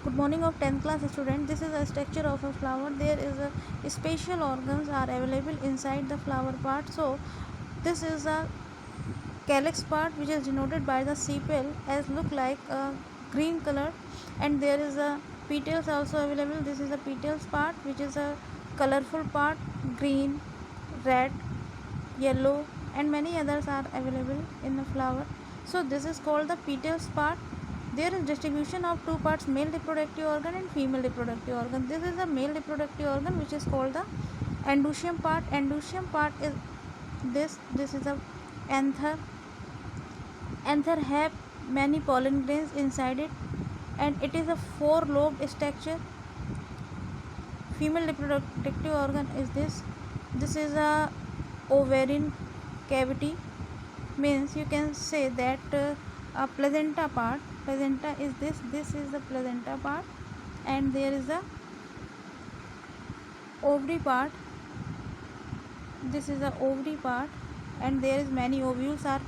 Good morning of 10th class student. This is a structure of a flower. There is a special organs are available inside the flower part. So this is a calyx part which is denoted by the sepal as look like a green color, and there is a petals also available. This is a petals part which is a colorful part, green, red, yellow, and many others are available in the flower. So this is called the petals part. There is distribution of two parts, male reproductive organ and female reproductive organ. This is the male reproductive organ which is called the endoecium part. Endoecium part is this is a anther. Anther have many pollen grains inside it, and it is a four-lobed structure. Female reproductive organ is this. This is a ovarian cavity, means you can say that a placenta part. Placenta is this is the placenta part, and there is a ovary part. This is the ovary part, and there is many ovules are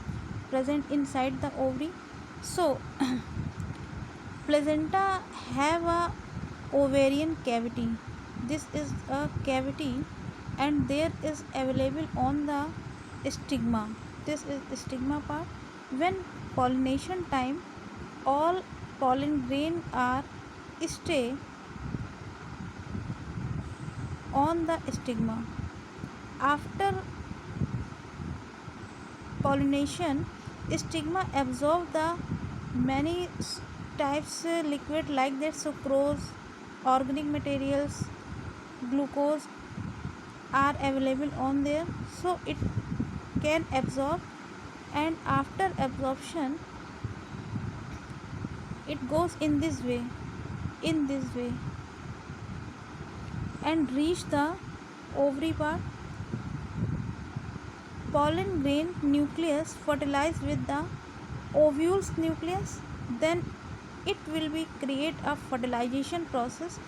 present inside the ovary. So placenta have a ovarian cavity. This is a cavity, and there is available on the stigma. This is stigma part. When pollination time, all pollen grain are stay on the stigma. After pollination, stigma absorb the many types liquid like that sucrose, organic materials, glucose are available on there, so it can absorb, and after absorption it goes in this way and reach the ovary part. Pollen grain nucleus fertilize with the ovules nucleus, then it will be create a fertilization process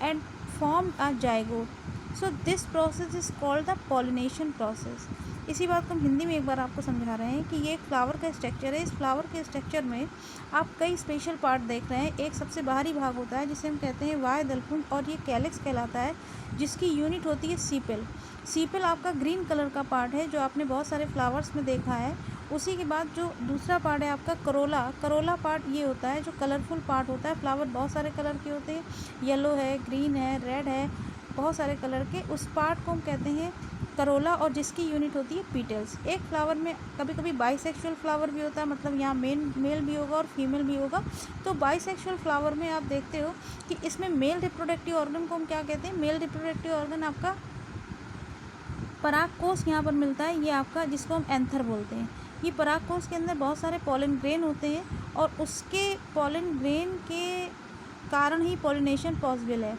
and form a zygote. So this process is called the pollination process. इसी बात को हम हिंदी में एक बार आपको समझा रहे हैं कि ये एक फ्लावर का स्ट्रक्चर है. इस फ्लावर के स्ट्रक्चर में आप कई स्पेशल पार्ट देख रहे हैं. एक सबसे बाहरी भाग होता है जिसे हम कहते हैं वाय दलपुंज, और ये कैलिक्स कहलाता है, जिसकी यूनिट होती है सीपेल. सीपेल आपका ग्रीन कलर का पार्ट है जो आपने बहुत सारे फ्लावर्स में देखा है. उसी के बाद जो दूसरा पार्ट है आपका करोला. करोला पार्ट ये होता है जो कलरफुल पार्ट होता है. फ्लावर बहुत सारे कलर के होते हैं, येलो है, ग्रीन है, रेड है, बहुत सारे कलर के. उस पार्ट को हम कहते हैं करोला, और जिसकी यूनिट होती है पीटल्स. एक फ्लावर में कभी कभी बाइसेक्सुअल फ्लावर भी होता है, मतलब यहाँ मेल भी होगा और फीमेल भी होगा. तो बाइसेक्सुअल फ्लावर में आप देखते हो कि इसमें मेल रिप्रोडक्टिव ऑर्गन को हम क्या कहते हैं. मेल रिप्रोडक्टिव ऑर्गन आपका परागकोश यहाँ पर मिलता है, ये आपका जिसको हम एंथर बोलते हैं. ये परागकोश के अंदर बहुत सारे पॉलन ग्रेन होते हैं, और उसके पॉलन ग्रेन के कारण ही पॉलिनेशन पॉसिबल है.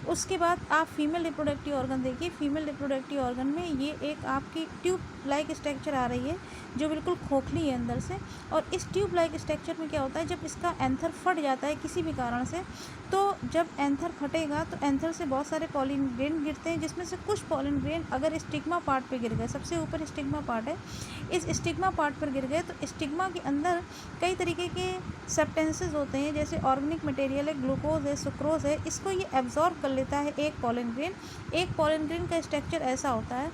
उसके बाद आप फीमेल रिप्रोडक्टिव ऑर्गन देखिए. फीमेल रिप्रोडक्टिव ऑर्गन में ये एक आपकी ट्यूब लाइक स्ट्रक्चर आ रही है जो बिल्कुल खोखली है अंदर से. और इस ट्यूब लाइक स्ट्रक्चर में क्या होता है, जब इसका एंथर फट जाता है किसी भी कारण से, तो जब एंथर फटेगा तो एंथर से बहुत सारे पॉलन ग्रेन गिरते हैं, जिसमें से कुछ पॉलन ग्रेन अगर स्टिग्मा पार्ट पे गिर गए, सबसे ऊपर स्टिग्मा पार्ट है, इस स्टिग्मा पार्ट पर गिर गए तो स्टिग्मा के अंदर कई तरीके के सब्सटेंसेस होते हैं, जैसे ऑर्गेनिक मटेरियल है, ग्लूकोज है, सुक्रोज है. इसको ये एब्जॉर्ब कर लेता है एक पॉलन ग्रेन. एक पॉलन ग्रेन का स्ट्रक्चर ऐसा होता है,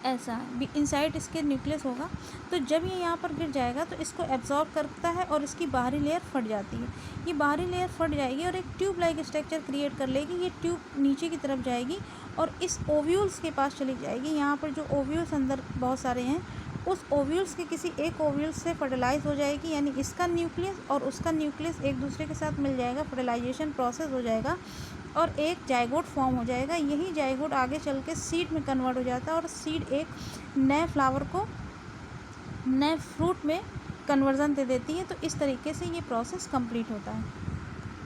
ऐसा भी इनसाइड इसके न्यूक्लियस होगा. तो जब ये यहाँ पर गिर जाएगा तो इसको एब्जॉर्ब करता है और इसकी बाहरी लेयर फट जाती है. ये बाहरी लेयर फट जाएगी और एक ट्यूब लाइक स्ट्रक्चर क्रिएट कर लेगी. ये ट्यूब नीचे की तरफ जाएगी और इस ओव्यूल्स के पास चली जाएगी. यहाँ पर जो ओव्यूल्स अंदर बहुत सारे हैं, उस ओव्यूल्स के किसी एक ओव्यूल्स से फर्टिलाइज हो जाएगी, यानी इसका न्यूक्लियस और उसका न्यूक्लियस एक दूसरे के साथ मिल जाएगा, फर्टिलाइजेशन प्रोसेस हो जाएगा और एक जाइगोट फॉर्म हो जाएगा. यही जाइगोट आगे चल के सीड में कन्वर्ट हो जाता है और सीड एक नए फ्लावर को, नए फ्रूट में कन्वर्जन दे देती है. तो इस तरीके से ये प्रोसेस कंप्लीट होता है.